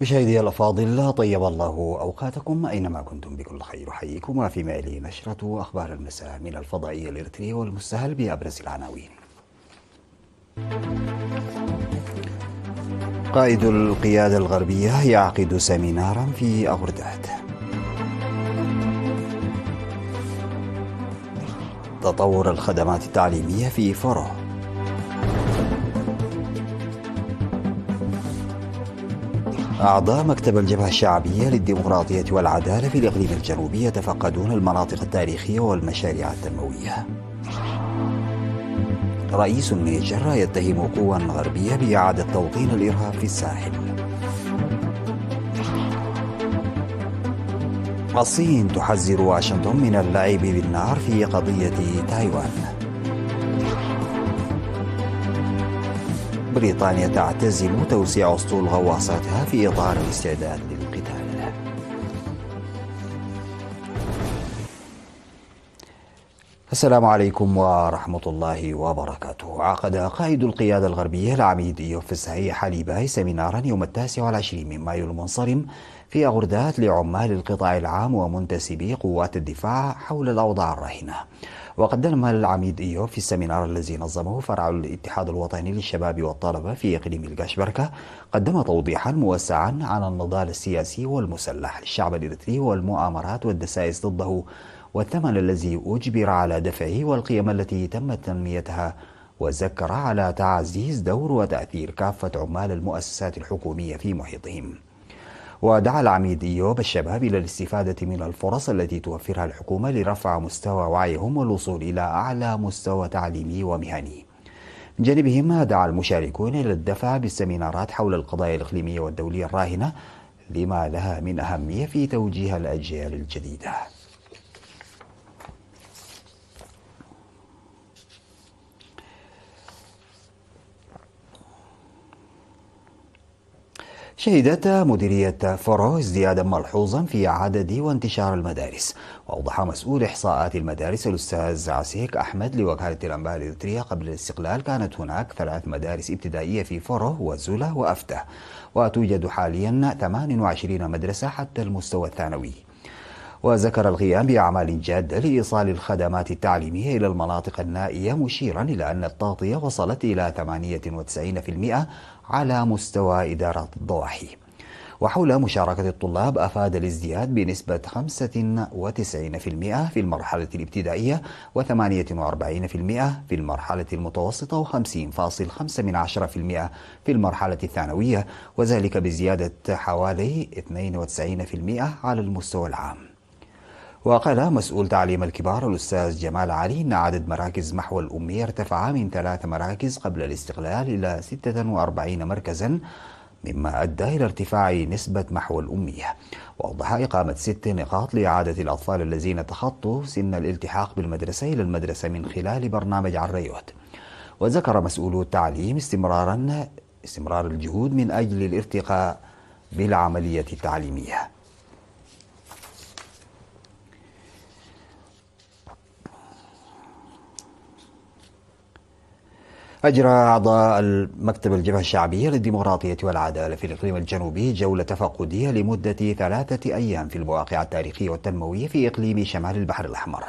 مشاهدي الأفاضل، طيب الله أوقاتكم أينما كنتم بكل خير. أحييكم وفي مالي نشرة أخبار المساء من الفضائية الإريترية والمستهل بأبرز العناوين. قائد القيادة الغربية يعقد سيمينارا في أغرداد. تطور الخدمات التعليمية في فرو. أعضاء مكتب الجبهة الشعبية للديمقراطية والعدالة في الإقليم الجنوبي يتفقدون المناطق التاريخية والمشاريع التنموية. رئيس النيجر يتهم قوى غربية بإعادة توطين الإرهاب في الساحل. الصين تحذر واشنطن من اللعب بالنار في قضية تايوان. بريطانيا تعتزم توسيع أسطول غواصاتها في إطار الاستعداد للقتال. السلام عليكم ورحمة الله وبركاته. عقد قائد القيادة الغربية العميد إيوب فسحي حليباي سيمينارا يوم 29 من مايو المنصرم في أغرداد لعمال القطاع العام ومنتسبي قوات الدفاع حول الأوضاع الراهنة. وقدم العميد إيوب في السيمينار الذي نظمه فرع الاتحاد الوطني للشباب والطلبة في إقليم القشبركة قدم توضيحا موسعا عن النضال السياسي والمسلح للشعب الإريتري والمؤامرات والدسائس ضده والثمن الذي أجبر على دفعه والقيم التي تم تنميتها، وذكر على تعزيز دور وتأثير كافة عمال المؤسسات الحكومية في محيطهم. ودعا العميد إيوب الشباب إلى الاستفادة من الفرص التي توفرها الحكومة لرفع مستوى وعيهم والوصول إلى أعلى مستوى تعليمي ومهني. من جانبهم دعا المشاركون إلى الدفع بالسمينارات حول القضايا الإقليمية والدولية الراهنة لما لها من أهمية في توجيه الأجيال الجديدة. شهدت مديرية فرو ازديادا ملحوظا في عدد وانتشار المدارس. وأوضح مسؤول إحصاءات المدارس الأستاذ عسيك أحمد لوكالة الأنباء الإريترية قبل الاستقلال كانت هناك 3 مدارس ابتدائية في فرو وزولا وأفتة، وتوجد حاليا 28 مدرسة حتى المستوى الثانوي. وذكر القيام بأعمال جادة لإيصال الخدمات التعليمية إلى المناطق النائية، مشيرا إلى أن التغطية وصلت إلى 98% على مستوى إدارات الضواحي. وحول مشاركة الطلاب أفاد الازدياد بنسبة 95% في المرحلة الابتدائية و48% في المرحلة المتوسطة و50.5% في المرحلة الثانوية، وذلك بزيادة حوالي 92% على المستوى العام. وقال مسؤول تعليم الكبار الأستاذ جمال علي إن عدد مراكز محو الأمية ارتفع من 3 مراكز قبل الاستقلال إلى 46 مركزا، مما أدى إلى ارتفاع نسبة محو الأمية. وأوضح إقامة 6 نقاط لإعادة الأطفال الذين تخطوا سن الالتحاق بالمدرسة إلى المدرسة من خلال برنامج عريوت. وذكر مسؤولو التعليم استمرار الجهود من أجل الارتقاء بالعملية التعليمية. أجرى أعضاء المكتب الجبهة الشعبية للديمقراطية والعدالة في الإقليم الجنوبي جولة تفقدية لمدة 3 أيام في المواقع التاريخية والتنموية في إقليم شمال البحر الأحمر.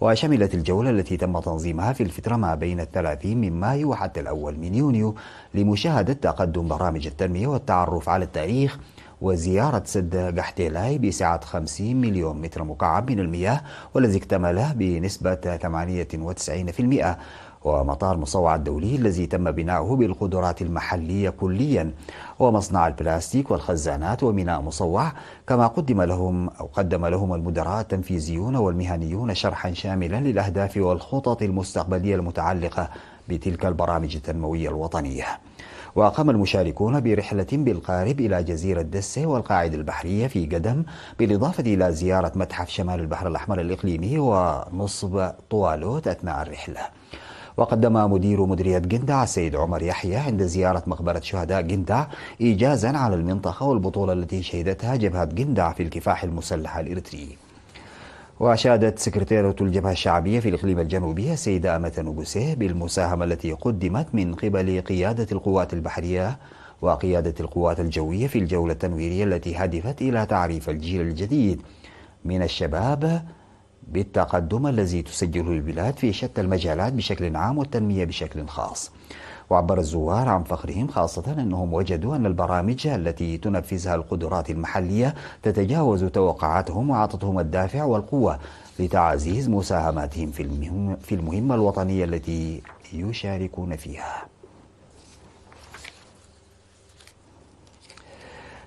وشملت الجولة التي تم تنظيمها في الفترة ما بين 30 من مايو وحتى 1 من يونيو لمشاهدة تقدم برامج التنمية والتعرف على التاريخ، وزيارة سد قحتيلاي بسعة 50 مليون متر مكعب من المياه والذي اكتمل بنسبة 98%، ومطار مصوع الدولي الذي تم بناؤه بالقدرات المحلية كليا، ومصنع البلاستيك والخزانات وميناء مصوع. كما قدم لهم المدراء التنفيذيون والمهنيون شرحا شاملا للأهداف والخطط المستقبلية المتعلقة بتلك البرامج التنموية الوطنية. وقام المشاركون برحلة بالقارب إلى جزيرة دسة والقاعدة البحرية في قدم، بالإضافة إلى زيارة متحف شمال البحر الأحمر الإقليمي ونصب طوالوت أثناء الرحلة. وقدم مدير مديرية قندع السيد عمر يحيى عند زيارة مقبرة شهداء قندع إيجازا على المنطقة والبطولة التي شهدتها جبهة قندع في الكفاح المسلح الإريتري. وأشادت سكرتيرة الجبهة الشعبية في الإقليم الجنوبي السيدة أمة نوغوسيه بالمساهمة التي قدمت من قبل قيادة القوات البحرية وقيادة القوات الجوية في الجولة التنويرية التي هدفت إلى تعريف الجيل الجديد من الشباب بالتقدم الذي تسجله البلاد في شتى المجالات بشكل عام والتنمية بشكل خاص. وعبر الزوار عن فخرهم خاصة أنهم وجدوا أن البرامج التي تنفذها القدرات المحلية تتجاوز توقعاتهم وأعطتهم الدافع والقوة لتعزيز مساهماتهم في المهمة الوطنية التي يشاركون فيها.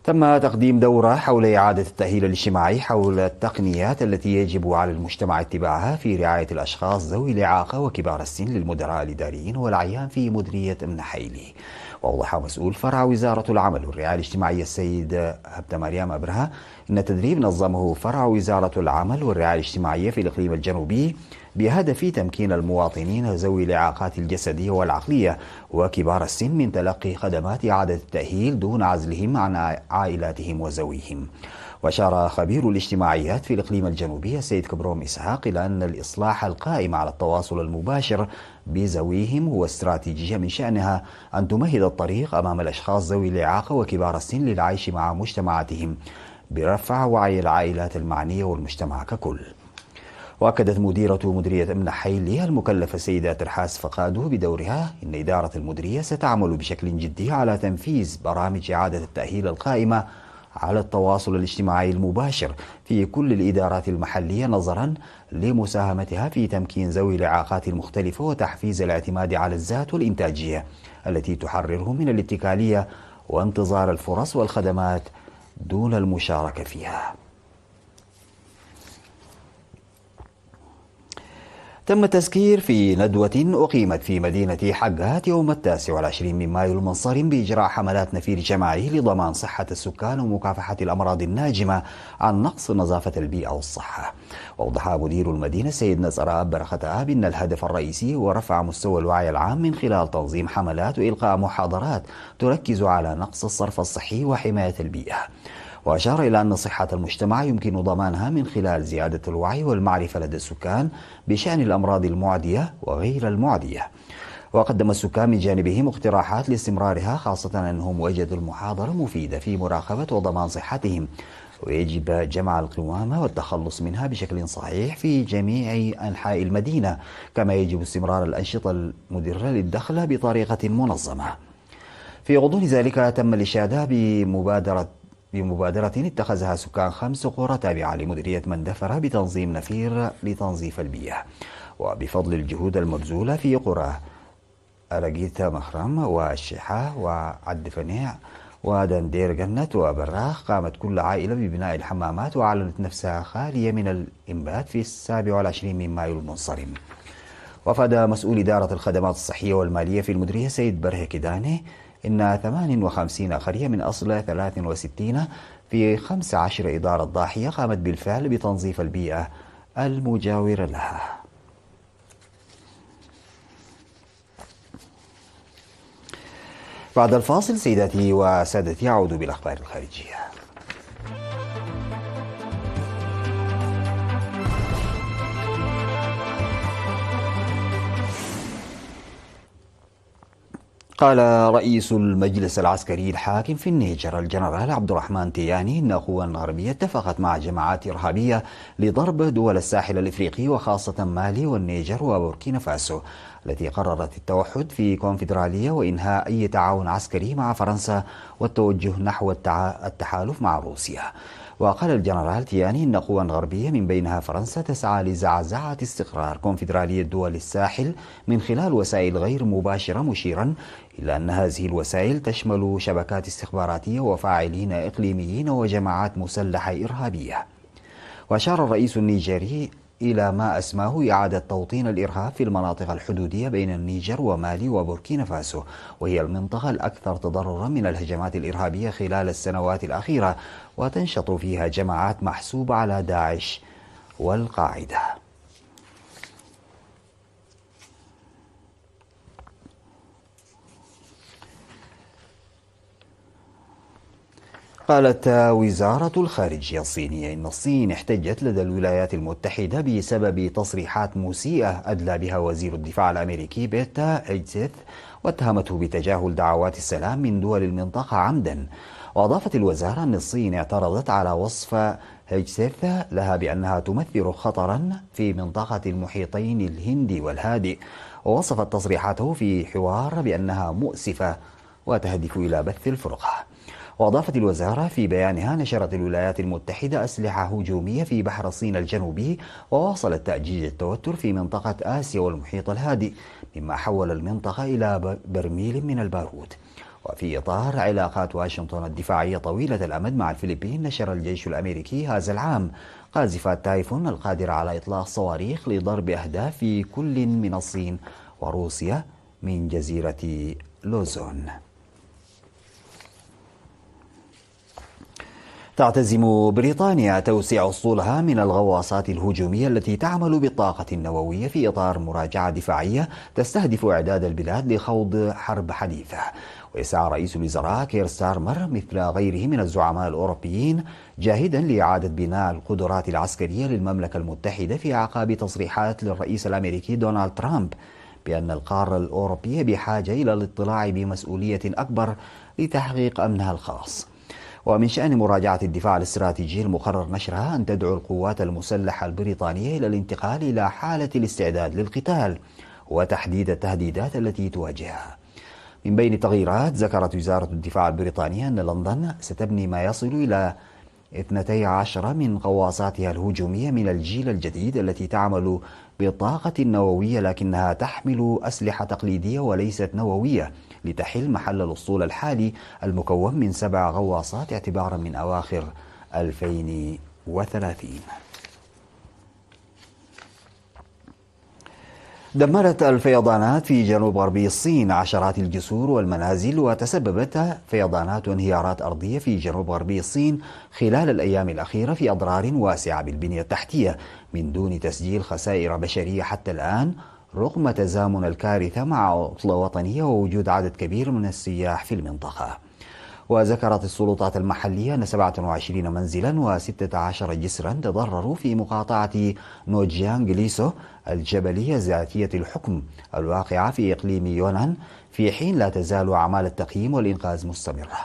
تم تقديم دورة حول إعادة التأهيل الاجتماعي حول التقنيات التي يجب على المجتمع اتباعها في رعاية الأشخاص ذوي الإعاقة وكبار السن للمدراء الإداريين والأعيان في مديرية أمن حيلي. وأوضح مسؤول فرع وزارة العمل والرعاية الاجتماعية السيد عبد مريم أبرهة أن التدريب نظمه فرع وزارة العمل والرعاية الاجتماعية في الإقليم الجنوبي بهدف تمكين المواطنين ذوي الإعاقات الجسدية والعقلية وكبار السن من تلقي خدمات إعادة التأهيل دون عزلهم عن عائلاتهم وذويهم. وأشار خبير الاجتماعيات في الإقليم الجنوبي السيد كبروم إسحاق إلى أن الإصلاح القائم على التواصل المباشر بذويهم هو استراتيجية من شأنها أن تمهد الطريق أمام الأشخاص ذوي الإعاقة وكبار السن للعيش مع مجتمعاتهم برفع وعي العائلات المعنية والمجتمع ككل. وأكدت مديرة مديرية أمن حيلي المكلفة السيدة ترحاس فقادو بدورها أن إدارة المديرية ستعمل بشكل جدي على تنفيذ برامج إعادة التأهيل القائمة على التواصل الاجتماعي المباشر في كل الإدارات المحلية نظرا لمساهمتها في تمكين ذوي الإعاقات المختلفة وتحفيز الاعتماد على الذات والإنتاجية التي تحررهم من الاتكالية وانتظار الفرص والخدمات دون المشاركة فيها. تم التذكير في ندوة أقيمت في مدينة حقات يوم 29 من مايو المنصرم بإجراء حملات نفير جماعي لضمان صحة السكان ومكافحة الأمراض الناجمة عن نقص نظافة البيئة والصحة. وأوضح مدير المدينة سيد نصر برختة أن الهدف الرئيسي هو رفع مستوى الوعي العام من خلال تنظيم حملات وإلقاء محاضرات تركز على نقص الصرف الصحي وحماية البيئة. وأشار إلى أن صحة المجتمع يمكن ضمانها من خلال زيادة الوعي والمعرفة لدى السكان بشأن الأمراض المعدية وغير المعدية. وقدم السكان من جانبهم اقتراحات لاستمرارها خاصة أنهم وجدوا المحاضرة مفيدة في مراقبة وضمان صحتهم ويجب جمع القوامة والتخلص منها بشكل صحيح في جميع أنحاء المدينة كما يجب استمرار الأنشطة المدرة للدخل بطريقة منظمة. في غضون ذلك تم الإشادة بمبادرة اتخذها سكان 5 قرى تابعة لمديرية مندفرة بتنظيم نفير لتنظيف البيئة. وبفضل الجهود المبذولة في قرى أرقيت مخرم والشيحة وعد فنيع ودندير جنت وبراخ قامت كل عائلة ببناء الحمامات وأعلنت نفسها خالية من الإنبات في 27 من مايو المنصرم. وأفاد مسؤول إدارة الخدمات الصحية والمالية في المديرية سيد برهة كداني إن 58 قرية من أصل 63 في 15 إدارة ضاحية قامت بالفعل بتنظيف البيئة المجاورة لها. بعد الفاصل سيداتي وسادتي أعود بالأخبار الخارجية. قال رئيس المجلس العسكري الحاكم في النيجر الجنرال عبد الرحمن تياني إن قوى غربية اتفقت مع جماعات إرهابية لضرب دول الساحل الإفريقي وخاصة مالي والنيجر وبوركينا فاسو التي قررت التوحد في كونفدرالية وإنهاء أي تعاون عسكري مع فرنسا والتوجه نحو التحالف مع روسيا. وقال الجنرال تياني إن قوى غربية من بينها فرنسا تسعى لزعزعة استقرار كونفدرالية دول الساحل من خلال وسائل غير مباشرة مشيرا إلى أن هذه الوسائل تشمل شبكات استخباراتية وفاعلين إقليميين وجماعات مسلحة إرهابية. وأشار الرئيس النيجيري إلى ما أسماه إعادة توطين الإرهاب في المناطق الحدودية بين النيجر ومالي وبوركينا فاسو وهي المنطقة الأكثر تضررا من الهجمات الإرهابية خلال السنوات الأخيرة وتنشط فيها جماعات محسوبة على داعش والقاعدة. قالت وزارة الخارجية الصينية إن الصين احتجت لدى الولايات المتحدة بسبب تصريحات مسيئة أدلى بها وزير الدفاع الأمريكي بيت هيجسيث واتهمته بتجاهل دعوات السلام من دول المنطقة عمدا. وأضافت الوزارة أن الصين اعترضت على وصف هيجسيث لها بأنها تمثل خطرا في منطقة المحيطين الهندي والهادئ، ووصفت تصريحاته في حوار بأنها مؤسفة وتهدف إلى بث الفرقة. وأضافت الوزارة في بيانها: نشرت الولايات المتحدة أسلحة هجومية في بحر الصين الجنوبي، وواصلت تأجيج التوتر في منطقة آسيا والمحيط الهادئ، مما حول المنطقة إلى برميل من البارود. وفي إطار علاقات واشنطن الدفاعية طويلة الأمد مع الفلبين، نشر الجيش الأمريكي هذا العام قاذفات تايفون القادرة على إطلاق صواريخ لضرب أهداف في كل من الصين وروسيا من جزيرة لوزون. تعتزم بريطانيا توسيع أسطولها من الغواصات الهجومية التي تعمل بالطاقة النووية في إطار مراجعة دفاعية تستهدف إعداد البلاد لخوض حرب حديثة. ويسعى رئيس الوزراء كير ستارمر مثل غيره من الزعماء الأوروبيين جاهدا لإعادة بناء القدرات العسكرية للمملكة المتحدة في أعقاب تصريحات للرئيس الأمريكي دونالد ترامب بأن القارة الأوروبية بحاجة إلى الاطلاع بمسؤولية أكبر لتحقيق أمنها الخاص. ومن شأن مراجعة الدفاع الاستراتيجي المقرر نشرها أن تدعو القوات المسلحة البريطانية إلى الانتقال إلى حالة الاستعداد للقتال وتحديد التهديدات التي تواجهها. من بين التغييرات، ذكرت وزارة الدفاع البريطانية أن لندن ستبني ما يصل إلى 12 من غواصاتها الهجومية من الجيل الجديد التي تعمل بالطاقة النووية، لكنها تحمل أسلحة تقليدية وليست نووية، لتحل محل الأسطول الحالي المكون من 7 غواصات اعتبارا من أواخر 2030. دمرت الفيضانات في جنوب غربي الصين عشرات الجسور والمنازل، وتسببت فيضانات وانهيارات أرضية في جنوب غربي الصين خلال الأيام الأخيرة في أضرار واسعة بالبنية التحتية من دون تسجيل خسائر بشرية حتى الآن، رغم تزامن الكارثة مع عطلة وطنية ووجود عدد كبير من السياح في المنطقة. وذكرت السلطات المحلية أن 27 منزلا و16 جسرا تضرروا في مقاطعة نوجيانغ ليسو الجبلية ذاتية الحكم الواقعة في إقليم يونان، في حين لا تزال أعمال التقييم والإنقاذ مستمرة.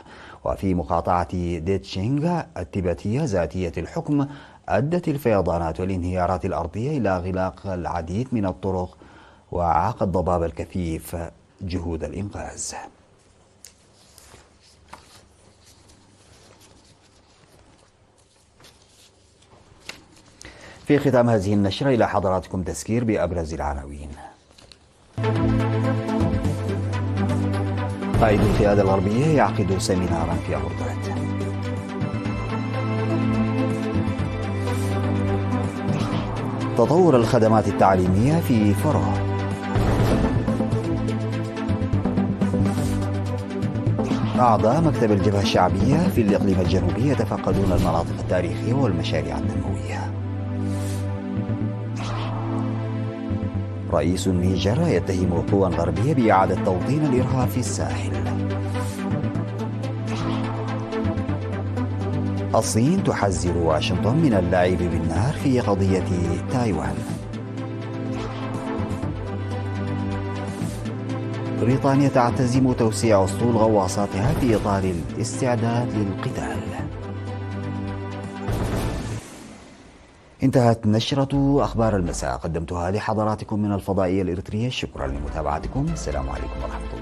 وفي مقاطعة ديتشينغ التبتية ذاتية الحكم، أدت الفيضانات والانهيارات الأرضية إلى إغلاق العديد من الطرق، وعاق الضباب الكثيف جهود الإنقاذ. في ختام هذه النشرة إلى حضراتكم تذكير بأبرز العناوين. قائد القيادة الغربية يعقد سيمينارا في أبوظبي. تطور الخدمات التعليمية في فرو. أعضاء مكتب الجبهة الشعبية في الإقليم الجنوبي يتفقدون المناطق التاريخية والمشاريع التنموية. رئيس النيجر يتهم القوى الغربية بإعادة توطين الإرهاب في الساحل. الصين تحذر واشنطن من اللعب بالنار في قضية تايوان. بريطانيا تعتزم توسيع أسطول غواصاتها في إطار الاستعداد للقتال. انتهت نشرة أخبار المساء، قدمتها لحضراتكم من الفضائية الإريترية. شكرا لمتابعتكم، السلام عليكم ورحمة الله.